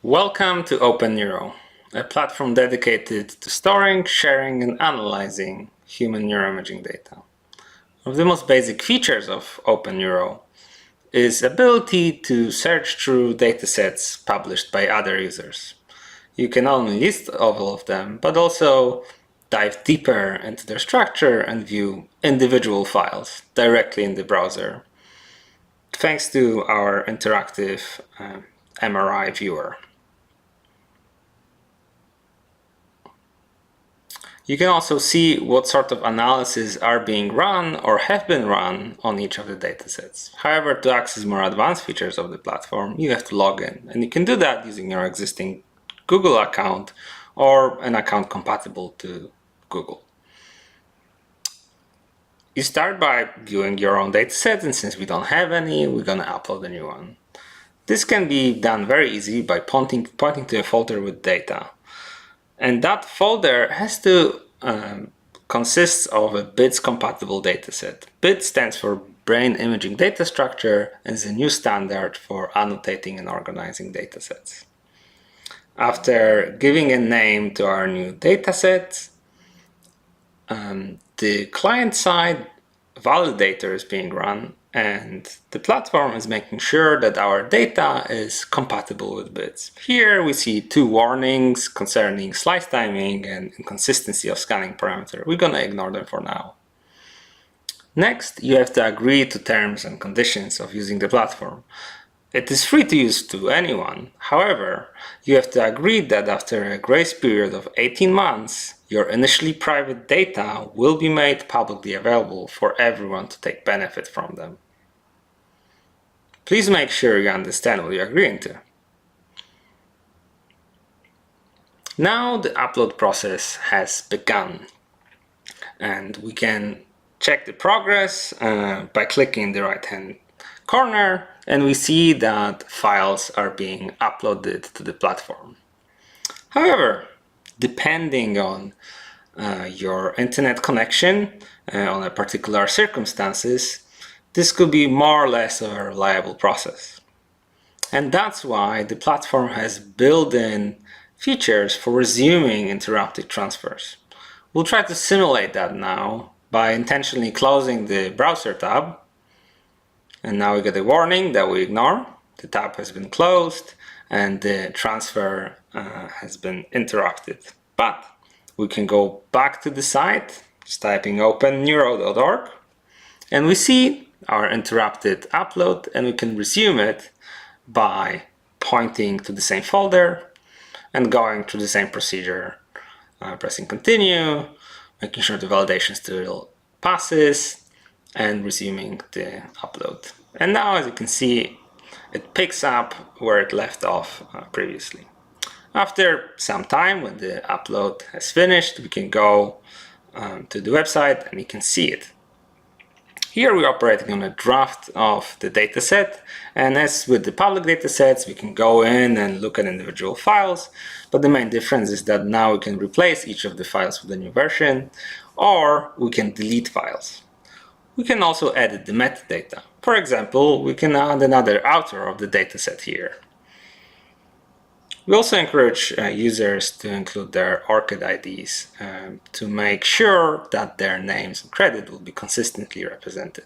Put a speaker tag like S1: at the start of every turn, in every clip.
S1: Welcome to OpenNeuro, a platform dedicated to storing, sharing, and analyzing human neuroimaging data. One of the most basic features of OpenNeuro is ability to search through datasets published by other users. You can not only list all of them, but also dive deeper into their structure and view individual files directly in the browser, thanks to our interactive MRI viewer. You can also see what sort of analyses are being run or have been run on each of the datasets. However, to access more advanced features of the platform, you have to log in, and you can do that using your existing Google account or an account compatible to Google. You start by viewing your own datasets, and since we don't have any, we're going to upload a new one. This can be done very easy by pointing to a folder with data. And that folder has to consists of a BIDS compatible dataset. BIDS stands for Brain Imaging Data Structure and is a new standard for annotating and organizing datasets. After giving a name to our new dataset, the client-side validator is being run, and the platform is making sure that our data is compatible with BIDS. Here we see two warnings concerning slice timing and inconsistency of scanning parameter. We're going to ignore them for now. Next, you have to agree to terms and conditions of using the platform. It is free to use to anyone. However, you have to agree that after a grace period of 18 months, your initially private data will be made publicly available for everyone to take benefit from them. Please make sure you understand what you're agreeing to. Now the upload process has begun, and we can check the progress by clicking the right-hand corner, and we see that files are being uploaded to the platform. However, depending on your internet connection on a particular circumstances, this could be more or less a reliable process. And that's why the platform has built-in features for resuming interrupted transfers. We'll try to simulate that now by intentionally closing the browser tab. And now we get a warning that we ignore. The tab has been closed and the transfer has been interrupted. But we can go back to the site, just typing OpenNeuro.org, and we see our interrupted upload, and we can resume it by pointing to the same folder and going through the same procedure, pressing continue, making sure the validation still passes, and resuming the upload. And now, as you can see, it picks up where it left off previously. After some time, when the upload has finished, we can go to the website and we can see it. Here we're operating on a draft of the dataset, and as with the public datasets, we can go in and look at individual files, but the main difference is that now we can replace each of the files with a new version, or we can delete files. We can also edit the metadata. For example, we can add another author of the dataset here. We also encourage users to include their ORCID IDs to make sure that their names and credit will be consistently represented.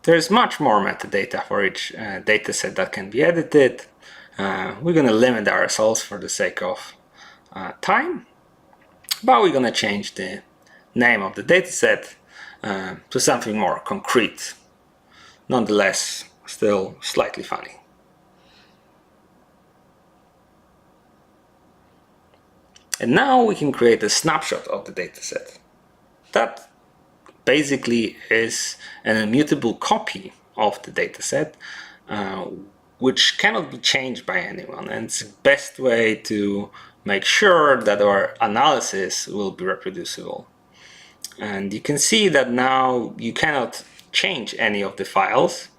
S1: There is much more metadata for each dataset that can be edited. We're going to limit ourselves for the sake of time, but we're going to change the name of the dataset to something more concrete. Nonetheless, still slightly funny. And now we can create a snapshot of the dataset. That basically is an immutable copy of the dataset, which cannot be changed by anyone. And it's the best way to make sure that our analysis will be reproducible. And you can see that now you cannot change any of the files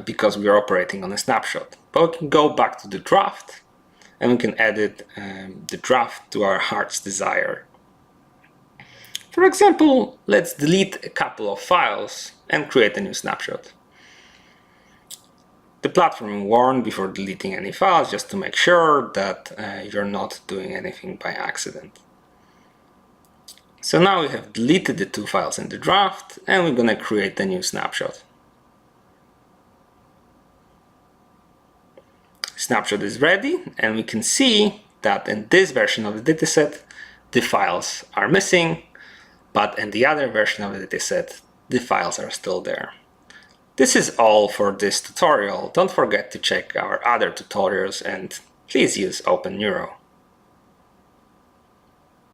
S1: because we are operating on a snapshot. But we can go back to the draft and we can edit the draft to our heart's desire. For example, let's delete a couple of files and create a new snapshot. The the platform warn before deleting any files, just to make sure that you're not doing anything by accident. So now we have deleted the 2 files in the draft, and we're going to create the new snapshot. Snapshot is ready, and we can see that in this version of the dataset, the files are missing, but in the other version of the dataset, the files are still there. This is all for this tutorial. Don't forget to check our other tutorials, and please use OpenNeuro.